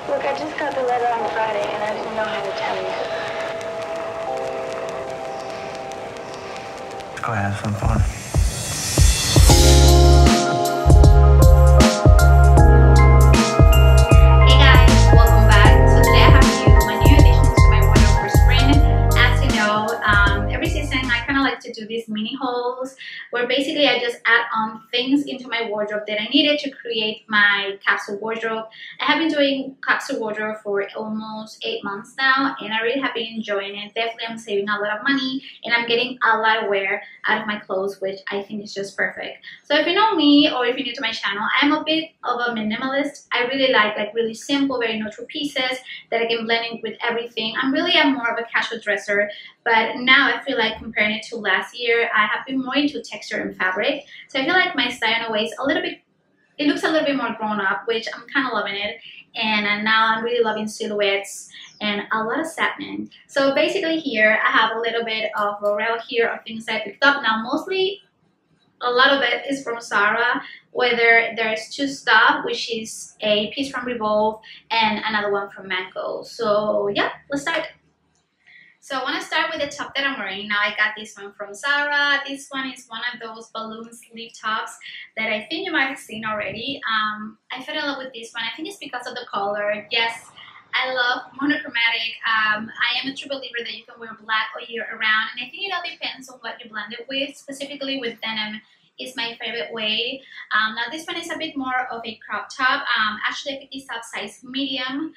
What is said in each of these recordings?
Look, I just got the letter on Friday, and I didn't know how to tell you. Go have some fun. Hey guys, welcome back. So today I have my new additions to my wardrobe for spring. As you know, every season I kind of like to do these mini hauls where basically I just add on things into my wardrobe that I needed to create my capsule wardrobe. I have been doing capsule wardrobe for almost 8 months now, and I really have been enjoying it. Definitely I'm saving a lot of money, and I'm getting a lot of wear out of my clothes, which I think is just perfect. So if you know me, or if you're new to my channel, I'm a bit of a minimalist. I really like really simple, very neutral pieces that I can blend in with everything. I'm more of a casual dresser, but now I feel like comparing it to last year, I have been more into texture and fabric. So I feel like my style in a way is it looks a little bit more grown up, which I'm kind of loving it. And now I'm really loving silhouettes and a lot of satin. So basically here I have a little bit of L'Oreal here of things I picked up. Now mostly a lot of it is from Zara, whether there's two stuff, which is a piece from Revolve and another one from Mango. So yeah, let's start. So I want to start with the top that I'm wearing. Now I got this one from Zara. This one is one of those balloon sleeve tops that I think you might have seen already. I fell in love with this one. I think it's because of the color. Yes, I love monochromatic. I am a true believer that you can wear black all year around, and I think it all depends on what you blend it with. Specifically with denim is my favorite way. Now this one is a bit more of a crop top. Actually I picked this up size medium.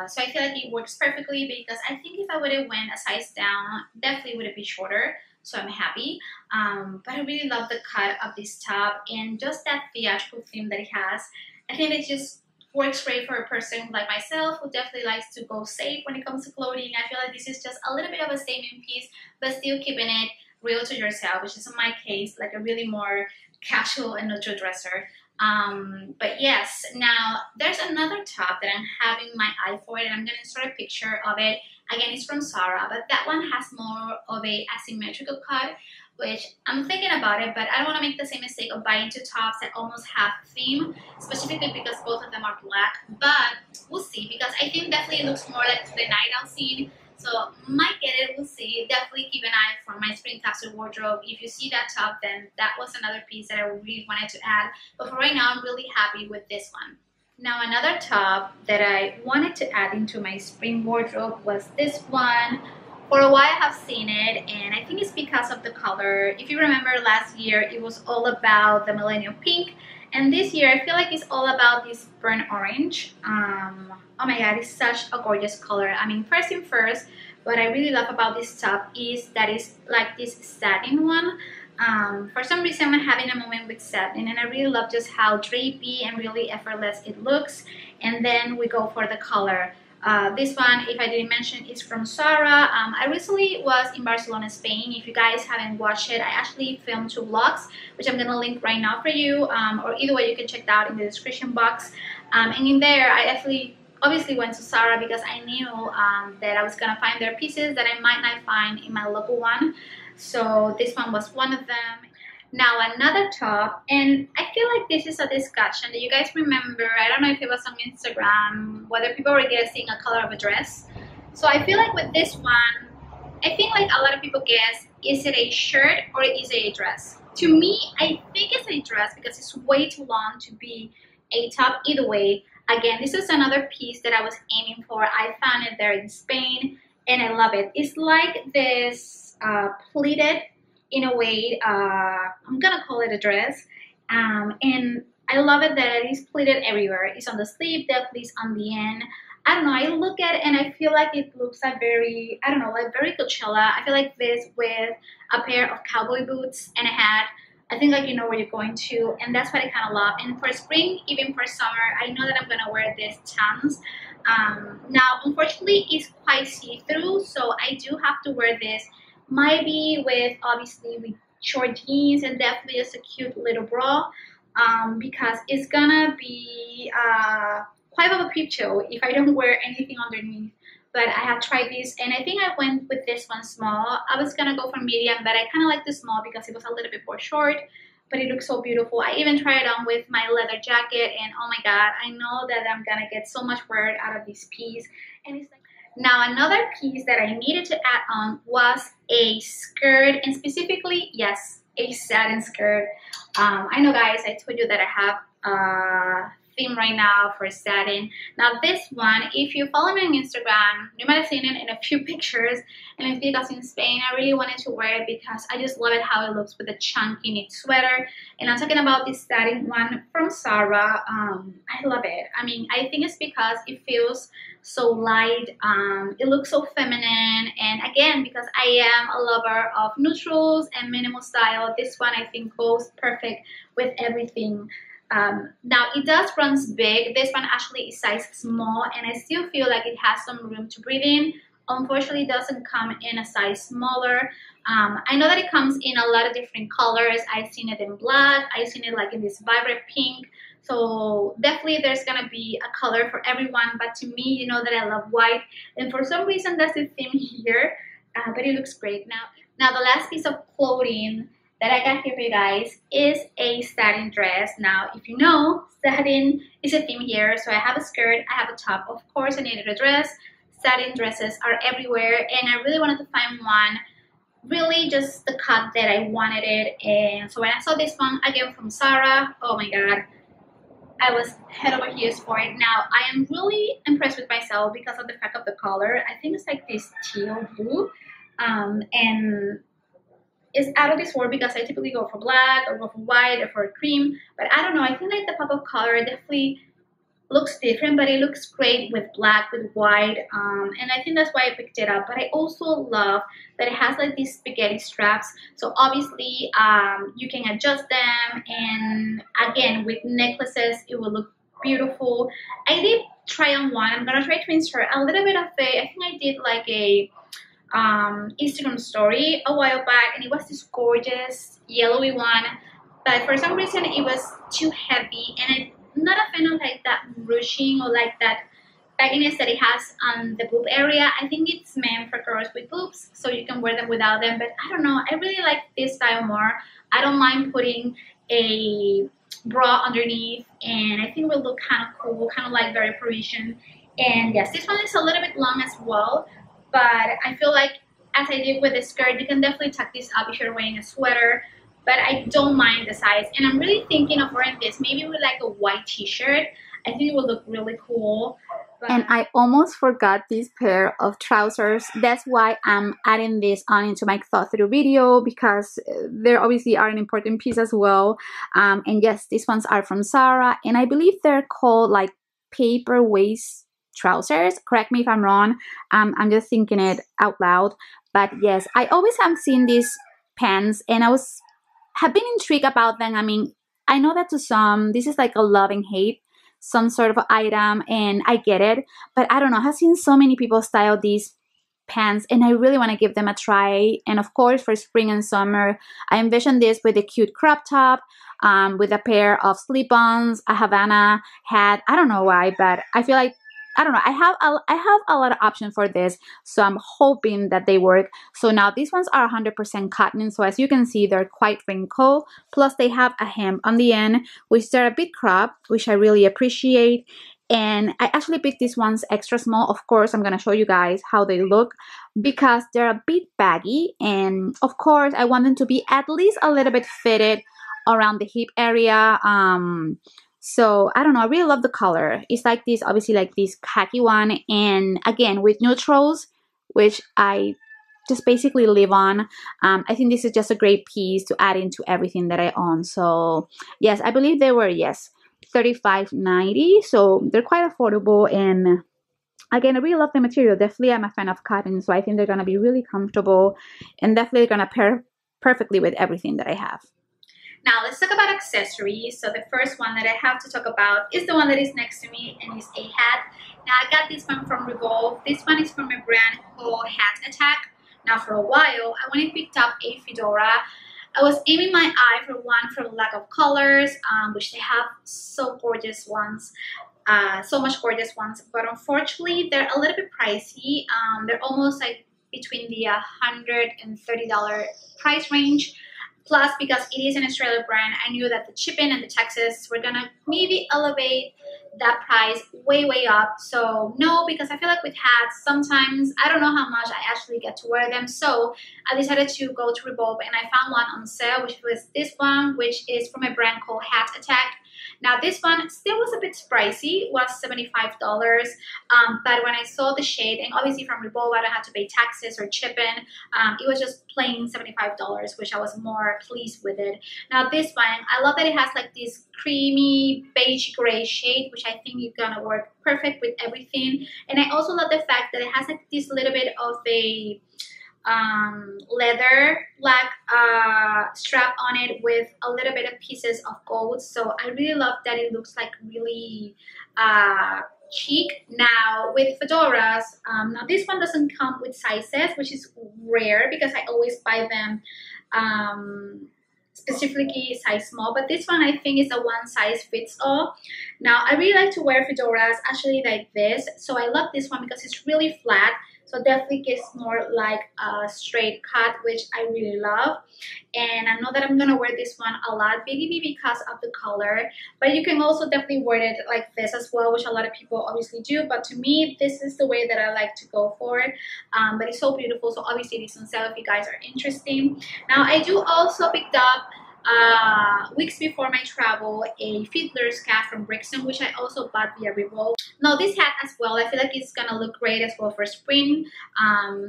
So I feel like it works perfectly, because I think if I would have went a size down, definitely would have been shorter. So I'm happy. But I really love the cut of this top and just that theatrical theme that it has. I think it just works great for a person like myself who definitely likes to go safe when it comes to clothing. I feel like this is just a little bit of a statement piece, but still keeping it real to yourself, which is in my case like a really more casual and neutral dresser. But yes, now there's another top that I'm having my eye for it, and I'm gonna insert a picture of it. Again, it's from Zara, but that one has more of a asymmetrical cut, which I'm thinking about it, but I don't want to make the same mistake of buying two tops that almost have theme, specifically because both of them are black. But we'll see, because I think definitely it looks more like the night out scene. So might get it, we'll see. Definitely keep an eye for my spring capsule wardrobe. If you see that top, then that was another piece that I really wanted to add. But for right now, I'm really happy with this one. Now another top that I wanted to add into my spring wardrobe was this one. For a while I have seen it, and I think it's because of the color. If you remember last year, it was all about the millennial pink. And this year, I feel like it's all about this burnt orange. Oh my god, it's such a gorgeous color. I mean, first thing first, what I really love about this top is that it's like this satin one. For some reason, I'm having a moment with satin, and I really love just how drapey and really effortless it looks. And then we go for the color. This one, if I didn't mention, is from Zara. I recently was in Barcelona, Spain. If you guys haven't watched it, I actually filmed 2 vlogs, which I'm gonna link right now for you, or either way you can check that out in the description box. And in there, I actually obviously went to Zara because I knew that I was gonna find their pieces that I might not find in my local one. So this one was one of them. Now another top, and I feel like this is a discussion that you guys remember. I don't know if it was on Instagram, whether people were guessing a color of a dress. So I feel like with this one, I think like a lot of people guess, is it a shirt or is it a dress? To me, I think it's a dress because it's way too long to be a top either way. Again, this is another piece that I was aiming for. I found it there in Spain and I love it. It's like this pleated, in a way, I'm gonna call it a dress, and I love it that it is pleated everywhere. It's on the sleeve, definitely it's on the end. I don't know, I look at it and I feel like it looks like very, I don't know, like very Coachella. I feel like this with a pair of cowboy boots and a hat, I think like you know where you're going to, and that's what I kind of love. And for spring, even for summer, I know that I'm gonna wear this tons. Now unfortunately it's quite see-through, so I do have to wear this maybe with obviously with short jeans and definitely just a cute little bra, because it's gonna be quite of a peep show if I don't wear anything underneath. But I have tried this, and I think I went with this one small. I was gonna go for medium, but I kind of like the small because it was a little bit more short. but it looks so beautiful. I even tried it on with my leather jacket, and oh my god, I know that I'm gonna get so much wear out of this piece. And it's like, now another piece that I needed to add on was a skirt, and specifically, yes, a satin skirt. I know, guys, I told you that I have a theme right now for satin. Now this one, if you follow me on Instagram, you might have seen it in a few pictures, and it's because in Spain I really wanted to wear it because I just love it how it looks with a chunky knit sweater. And I'm talking about this satin one from Zara. I love it. I mean, I think it's because it feels so light, it looks so feminine, and again, because I am a lover of neutrals and minimal style, this one I think goes perfect with everything. Now it does runs big. This one actually is size small, and I still feel like it has some room to breathe in. Unfortunately, it doesn't come in a size smaller. I know that it comes in a lot of different colors. I've seen it in black, I've seen it like in this vibrant pink, so definitely there's gonna be a color for everyone, but to me, you know that I love white, and for some reason that's the theme here, but it looks great. Now the last piece of clothing that I got here for you guys is a satin dress. Now, if you know, satin is a theme here. So I have a skirt, I have a top. Of course, I needed a dress. Satin dresses are everywhere, and I really wanted to find one, really just the cut that I wanted it. And so when I saw this one, again from Zara, oh my god, I was head over heels for it. Now, I am really impressed with myself because of the fact of the color. I think it's like this teal blue, and it's out of this world because I typically go for black or go for white or for cream, but I don't know, I think like the pop of color definitely looks different, but it looks great with black, with white, and I think that's why I picked it up. But I also love that it has like these spaghetti straps, so obviously you can adjust them, and again with necklaces it will look beautiful. I did try on one. I'm gonna try to insert a little bit of a, I think I did like a Instagram story a while back, and it was this gorgeous yellowy one, but for some reason it was too heavy, and I'm not a fan of like that ruching or like that bagginess that it has on the boob area. I think it's meant for girls with boobs, so you can wear them without them, but I don't know, I really like this style more. I don't mind putting a bra underneath, and I think it will look kind of cool, kind of like very Parisian. And yes, this one is a little bit long as well, but I feel like, as I did with the skirt, you can definitely tuck this up if you're wearing a sweater, but I don't mind the size. And I'm really thinking of wearing this maybe with like a white t-shirt. I think it will look really cool. And I almost forgot this pair of trousers. That's why I'm adding this on into my thought through video, because they obviously are an important piece as well. And yes, these ones are from Zara, and I believe they're called like paper waist trousers. Correct me if I'm wrong. I'm just thinking it out loud, but yes, I always have seen these pants, and have been intrigued about them. I mean, I know that to some this is like a love and hate, some sort of item, and I get it, but I don't know, I've seen so many people style these pants, and I really want to give them a try. And of course, for spring and summer, I envision this with a cute crop top, with a pair of slip-ons, a Havana hat. I don't know why, but I feel like, I don't know, I have a lot of options for this, so I'm hoping that they work. So now these ones are 100% cotton, so as you can see, they're quite wrinkled, plus they have a hem on the end, which they're a bit cropped, which I really appreciate. And I actually picked these ones extra small. Of course, I'm gonna show you guys how they look, because they're a bit baggy, and of course I want them to be at least a little bit fitted around the hip area. So I don't know, I really love the color. It's like this, obviously like this khaki one, and again with neutrals, which I just basically live on. I think this is just a great piece to add into everything that I own. So yes, I believe they were, yes, $35.90, so they're quite affordable. And again, I really love the material. Definitely I'm a fan of cotton, so I think they're gonna be really comfortable, and definitely gonna pair perfectly with everything that I have. Now let's talk about accessories. So the first one that I have to talk about is the one that is next to me, and it's a hat. Now I got this one from Revolve. This one is from a brand called Hat Attack. Now for a while, I went and picked up a fedora. I was aiming my eye for one for lack of colors, which they have so gorgeous ones, so much gorgeous ones. But unfortunately, they're a little bit pricey. They're almost like between the $130 price range. Plus, because it is an Australian brand, I knew that the shipping and the taxes were gonna maybe elevate that price way up. So no, because I feel like with hats, sometimes I don't know how much I actually get to wear them. So I decided to go to Revolve, and I found one on sale, which was this one, which is from a brand called Hat Attack. Now this one still was a bit pricey, was $75. But when I saw the shade, and obviously from Revolve, I don't have to pay taxes or shipping. It was just plain $75, which I was more pleased with it. Now this one, I love that it has like this creamy beige gray shade, which I think is gonna work perfect with everything. And I also love the fact that it has like this little bit of a leather black strap on it with a little bit of pieces of gold. So I really love that it looks like really chic. Now with fedoras, now this one doesn't come with sizes, which is rare because I always buy them specifically size small, but this one I think is a one size fits all. Now I really like to wear fedoras actually like this, so I love this one because it's really flat, so definitely gives more like a straight cut, which I really love. And I know that I'm gonna wear this one a lot, maybe because of the color, but you can also definitely wear it like this as well, which a lot of people obviously do, but to me this is the way that I like to go for it. But it's so beautiful, so obviously it is on sale if you guys are interested. Now I do also picked up weeks before my travel a fiddler's cap from Brixton, which I also bought via Revolve. Now this hat as well, I feel like it's gonna look great as well for spring.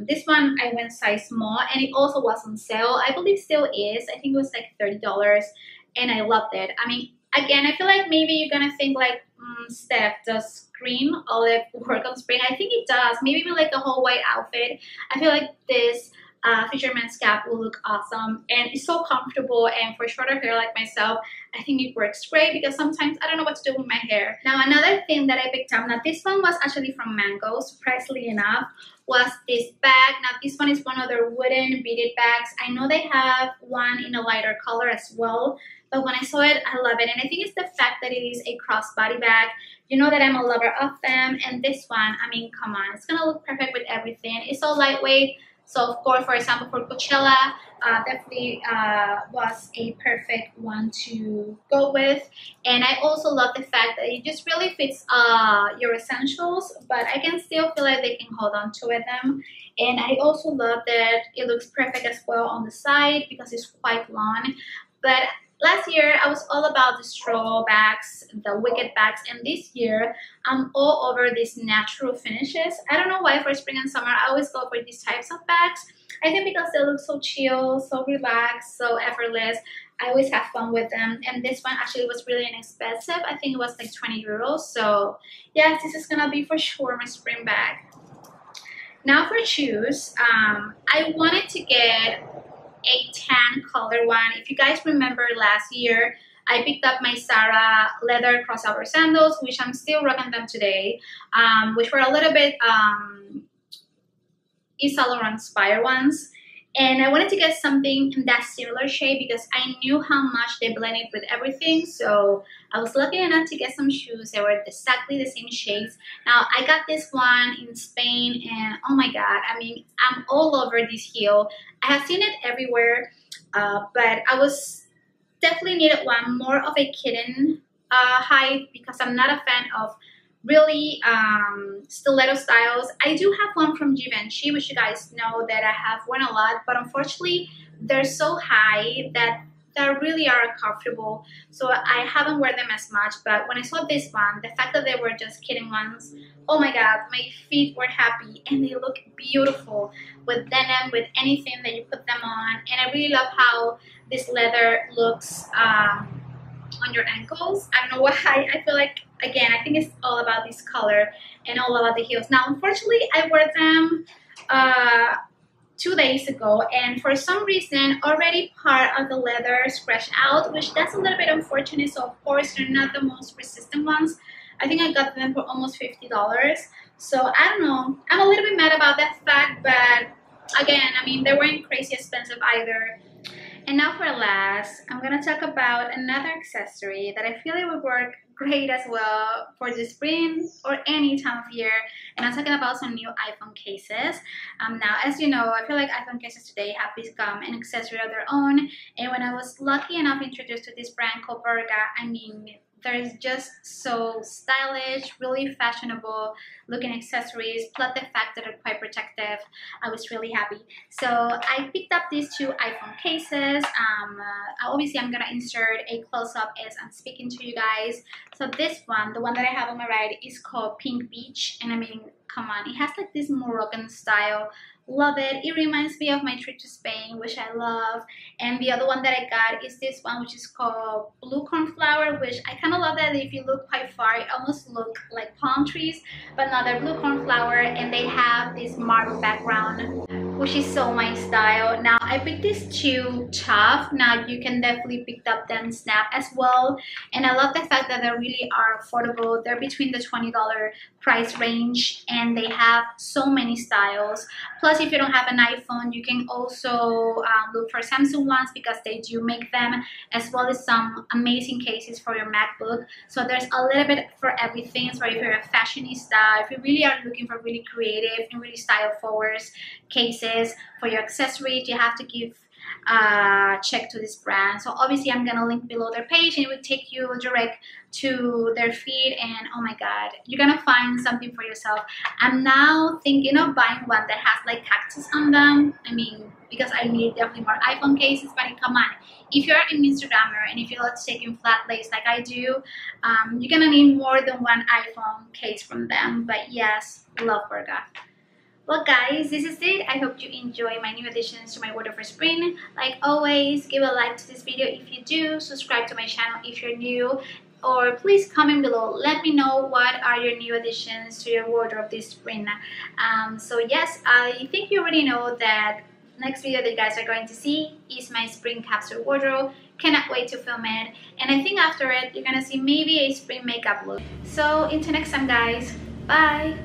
This one I went size small, and it also was on sale. I believe still is. I think it was like $30, and I loved it. I mean, again, I feel like maybe you're gonna think like, Steph, does green olive work on spring? I think it does. Maybe with like a whole white outfit. I feel like this fisherman's cap will look awesome, and it's so comfortable, and for shorter hair like myself, I think it works great because sometimes I don't know what to do with my hair. Now another thing that I picked up, now this one was actually from Mango, surprisingly enough, was this bag. Now this one is one of their wooden beaded bags. I know they have one in a lighter color as well, but when I saw it, I love it. And I think it's the fact that it is a crossbody bag. You know that I'm a lover of them, and this one, I mean, come on, it's gonna look perfect with everything. It's so lightweight. So of course, for example, for Coachella, definitely was a perfect one to go with. And I also love the fact that it just really fits your essentials, but I can still feel like they can hold on to them. And I also love that it looks perfect as well on the side because it's quite long. But last year, I was all about the straw bags, the wicked bags, and this year, I'm all over these natural finishes. I don't know why for spring and summer, I always go for these types of bags. I think because they look so chill, so relaxed, so effortless. I always have fun with them, and this one actually was really inexpensive. I think it was like 20 euros. So yes, this is gonna be for sure my spring bag. Now for shoes, I wanted to get a tan color one. If you guys remember last year, I picked up my Zara leather crossover sandals, which I'm still rocking them today, which were a little bit Yves Saint Laurent inspired ones. And I wanted to get something in that similar shade because I knew how much they blended with everything. So I was lucky enough to get some shoes that were exactly the same shades. Now I got this one in Spain, and oh my god, I mean, I'm all over this heel. I have seen it everywhere, but I was definitely needed one more of a kitten height because I'm not a fan of really stiletto styles. I do have one from Givenchy, which you guys know that I have worn a lot, but unfortunately they're so high that they really are uncomfortable, so I haven't worn them as much. But when I saw this one, the fact that they were just kitten ones, oh my god, my feet were happy, and they look beautiful with denim, with anything that you put them on. And I really love how this leather looks on your ankles. I don't know why. I feel like, again, I think it's all about this color and all about the heels. Now, unfortunately, I wore them 2 days ago, and for some reason, already part of the leather scratched out, which that's a little bit unfortunate. So, of course, they're not the most resistant ones. I think I got them for almost $50. So, I don't know. I'm a little bit mad about that fact, but again, I mean, they weren't crazy expensive either. And now for last, I'm going to talk about another accessory that I feel it would work great as well for the spring or any time of year. And I'm talking about some new iPhone cases. Now, as you know, I feel like iPhone cases today have become an accessory of their own. And when I was lucky enough introduced to this brand called Berga, I mean, there's just so stylish, really fashionable looking accessories, plus the fact that they're quite protective. I was really happy. So I picked up these two iPhone cases. Obviously I'm gonna insert a close-up as I'm speaking to you guys. So this one, the one that I have on my right, is called Pink Beach, and I mean, come on, it has like this Moroccan style. Love it. It reminds me of my trip to Spain, which I love. And the other one that I got is this one, which is called Blue Cornflower, which I kind of love that if you look quite far, it almost look like palm trees, but now they're blue cornflower, and they have this marble background, which is so my style. Now I picked these two tough. Now you can definitely pick up them snap as well, and I love the fact that they really are affordable. They're between the $20 price range, and they have so many styles. Plus, if you don't have an iPhone, you can also look for Samsung ones because they do make them, as well as some amazing cases for your MacBook. So there's a little bit for everything. So if you're a fashionista, if you really are looking for really creative and really style forward cases for your accessories, you have to give check to this brand. So obviously I'm gonna link below their page, and it will take you direct to their feed, and oh my god, you're gonna find something for yourself. I'm now thinking of buying one that has like cactus on them. I mean, because I need definitely more iPhone cases, but come on, if you're an Instagrammer and if you love taking flat lays like I do, you're gonna need more than one iPhone case from them. But yes, love Berga. Well guys, this is it. I hope you enjoy my new additions to my wardrobe for spring. Like always, give a like to this video if you do, subscribe to my channel if you're new, or please comment below. Let me know what are your new additions to your wardrobe this spring. So yes, I think you already know that next video that you guys are going to see is my spring capsule wardrobe. Cannot wait to film it, and I think after it you're gonna see maybe a spring makeup look. So until next time guys, bye!